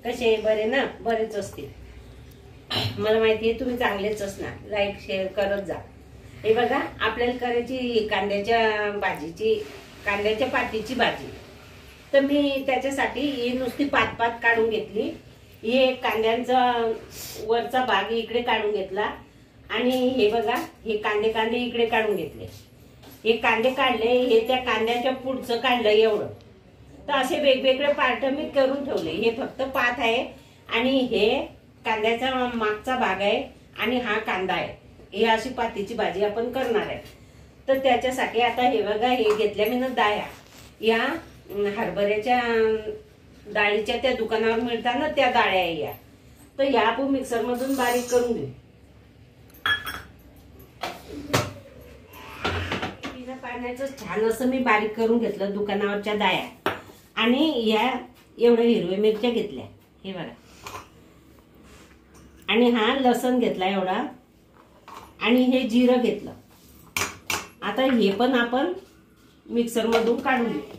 कसे बरे ना? बरेच असतील, मला माहिती आहे तुम्ही चांगलेच असणार. लाईक शेअर करत जा. हे बघा आपल्याला करायची कांद्याच्या भाजीची, कांद्याच्या पातीची भाजी. तर मी त्याच्यासाठी ही नुसती पात काढून घेतली. हे कांद्यांचा वरचा भाग इकडे काढून घेतला आणि हे बघा हे कांदे इकडे काढून घेतले. हे कांदे काढले, हे त्या कांद्याच्या पुढचं काढलं एवढं. तर असे वेगवेगळे पार्ट मी करून ठेवले. हे फक्त पात आहे आणि हे कांद्याचा मागचा भाग आहे आणि हा कांदा आहे. ही अशी पातीची भाजी आपण करणार आहे. तर त्याच्यासाठी आता हे बघा हे घेतल्या मी ना डाळ्या. या हरभऱ्याच्या डाळीच्या त्या दुकानावर मिळतात ना, त्या डाळ्या आहे या. तर या आपण मिक्सर मधून बारीक करून घेऊ. बिना पाण्याचं छान असं मी बारीक करून घेतलं दुकानावरच्या डाळ्या. आणि या एवढ्या हिरव्या मिरच्या घेतल्या, हे बघा. आणि हा लसण घेतला एवढा आणि हे जिरं घेतलं. आता हे पण आपण मिक्सर मधून काढून घेऊ.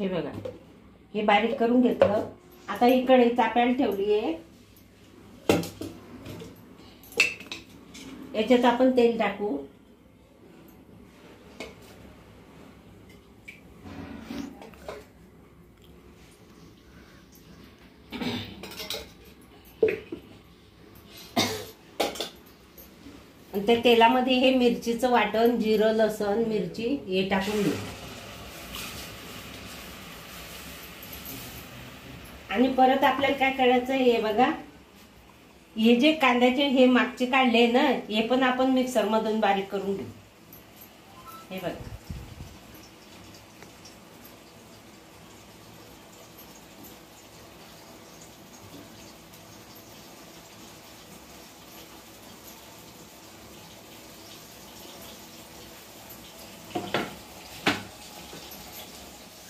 हे बघा हे बारीक करून घेतलं. आता ही कढई तापायला ठेवली आहे. याच्यात आपण तेल टाकू. आणि त्या तेलामध्ये हे मिरचीचं वाटण, जिरं, लसण, मिरची हे टाकून घेऊ. आणि परत आपल्याला काय करायचं हे बघा, हे जे कांद्याचे हे मागचे काढले ना, हे पण आपण मिक्सर मधून बारीक करून घेऊ. हे बघा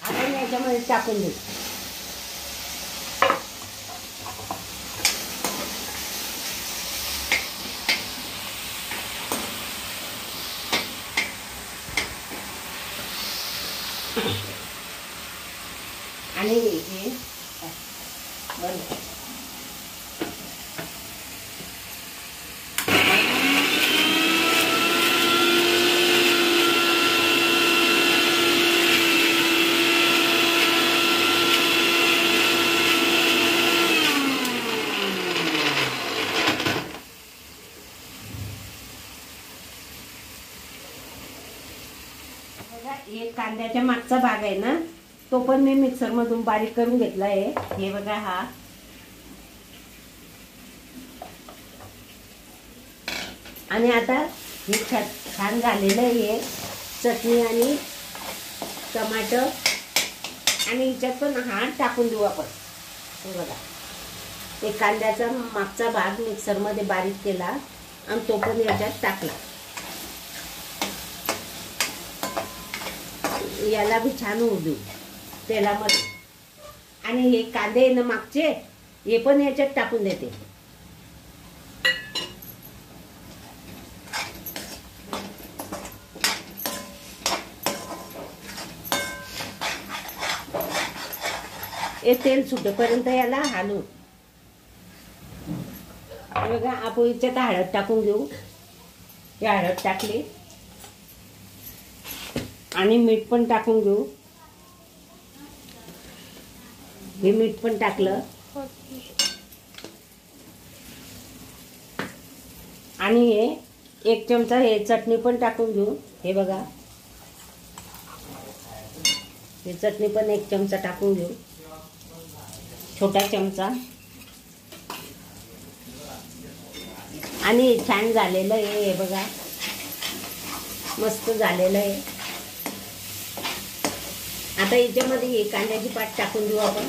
आपण याच्यामध्ये टाकून देऊ. आणि हे बंद. हे कांद्याच्या मागचा भाग आहे ना, तो पण मी मिक्सर मधून बारीक करून घेतला आहे. हे बघा हा. आणि आता हे छान झालेलं आहे. चटणी आणि टमाटर आणि ह्याच्यात पण हा टाकून देऊ आपण. हे बघा हे कांद्याचा मागचा भाग मिक्सर मध्ये बारीक केला आणि तो पण याच्यात टाकला. याला भी छान होऊ देऊ तेलामध्ये. आणि हे कांदे ना मागचे हे पण याच्यात टाकून देते. हे तेल सुटेपर्यंत याला हलवू. बघा आपण याच्यात हळद टाकून घेऊ. हे हळद टाकली आणि मीठ पण टाकून घेऊ. हे मीठ पण टाकलं आणि हे 1 चमचा हे चटणी पण टाकून घेऊ. हे बघा हे चटणी पण 1 चमचा टाकून घेऊ, छोटा चमचा. आणि छान झालेलं आहे. हे बघा मस्त झालेलं आहे. आता याच्यामध्ये हे कांद्याची पात टाकून देऊ आपण.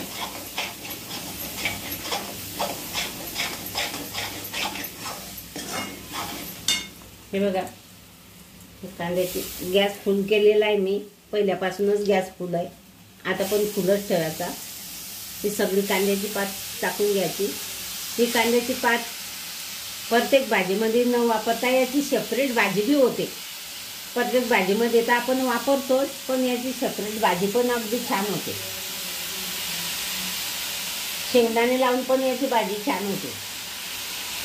हे बघा, कांद्याची गॅस फुल केलेला आहे मी, पहिल्यापासूनच गॅस फुल आहे, आता पण फुलच ठेवायचा। ही सगळी कांद्याची पात टाकून घ्यायची। ही कांद्याची पात प्रत्येक भाजीमध्ये न वापरता याची सेपरेट भाजी बी होते। प्रत्येक भाजीमध्ये तर आपण वापरतोच, पण याची सेपरेट भाजी पण अगदी छान होते। शेंगदाणे लावून पण याची भाजी छान होते,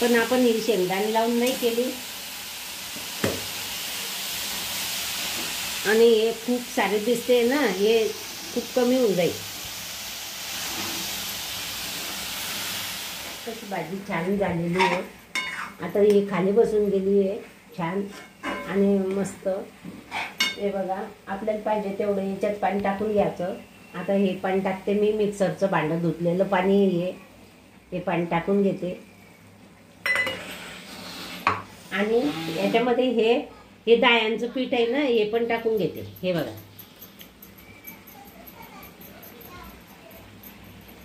पण आपण ही शेंगदाणे लावून नाही केली आणि हे खूप सारे दिसते ना, हे खूप कमी होऊन जाईल। तशी भाजी छान झालेली आहे। आता ही खाली बसून गेली आहे छान आणि मस्त। हे बघा, आपल्याला पाहिजे तेवढं याच्यात पाणी टाकून घ्यायचं। आता हे पाणी टाकते मी, मिक्सरचं भांडं धुतलेलं पाणी आहे हे पाणी टाकून घेते आणि याच्यामध्ये हे दाळ्यांचं पीठ आहे ना, हे पण टाकून घेते। हे बघा,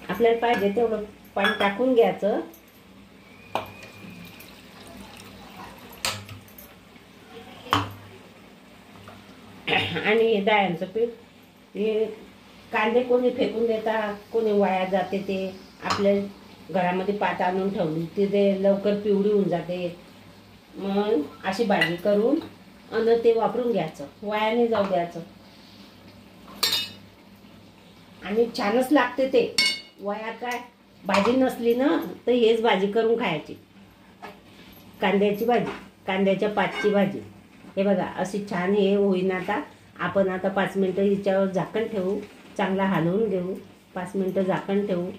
आपल्याला पाहिजे तेवढं पाणी टाकून घ्यायचं आणि हे डाळ्यांचं पीठ, हे कांदे कोणी फेकून देता, कोणी वाया जाते, ते आपल्या घरामध्ये पात आणून ठेवली ते लवकर पिवळी होऊन जाते। मग अशी भाजी करून आणि ते वापरून घ्यायचं, वाया नाही जाऊ द्यायचं आणि छानच लागते ते। वाया काय, भाजी नसली ना तर हेच भाजी करून खायची, कांद्याची भाजी, कांद्याच्या पातची भाजी। हे बघा, अशी छान हे होईन। आता आपण 5 मिनिटं हिच्यावर झाकण ठेवू, चांगला हलवून घेऊ, 5 मिनिटं झाकण ठेवू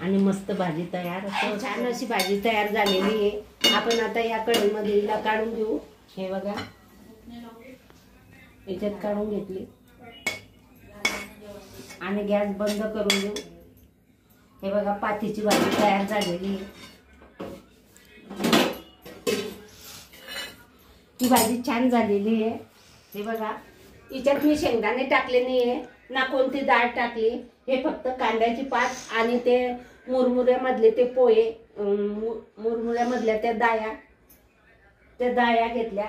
आणि मस्त भाजी तयार। छान अशी भाजी तयार झालेली आहे। आपण आता या कढईमध्ये हिला काढून घेऊ। हे बघा, याच्यात काढून घेतली आणि गॅस बंद करून घेऊ। हे बघा, पातीची भाजी तयार झालेली आहे। ही भाजी छान झालेली आहे। हे बघा, याच्यात मी शेंगदाणे टाकले नाही आहे ना, कोणती डाळ टाकली, हे फक्त कांद्याची पात आणि ते मुरमुऱ्यामधले ते पोहे, मुरमुऱ्यामधल्या त्या डाळ्या घेतल्या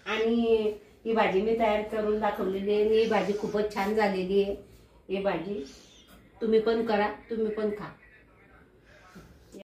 आणि ही भाजी मी तयार करून दाखवलेली आहे। ही भाजी खूपच छान झालेली आहे। ही भाजी तुम्ही पण करा, तुम्ही पण खा।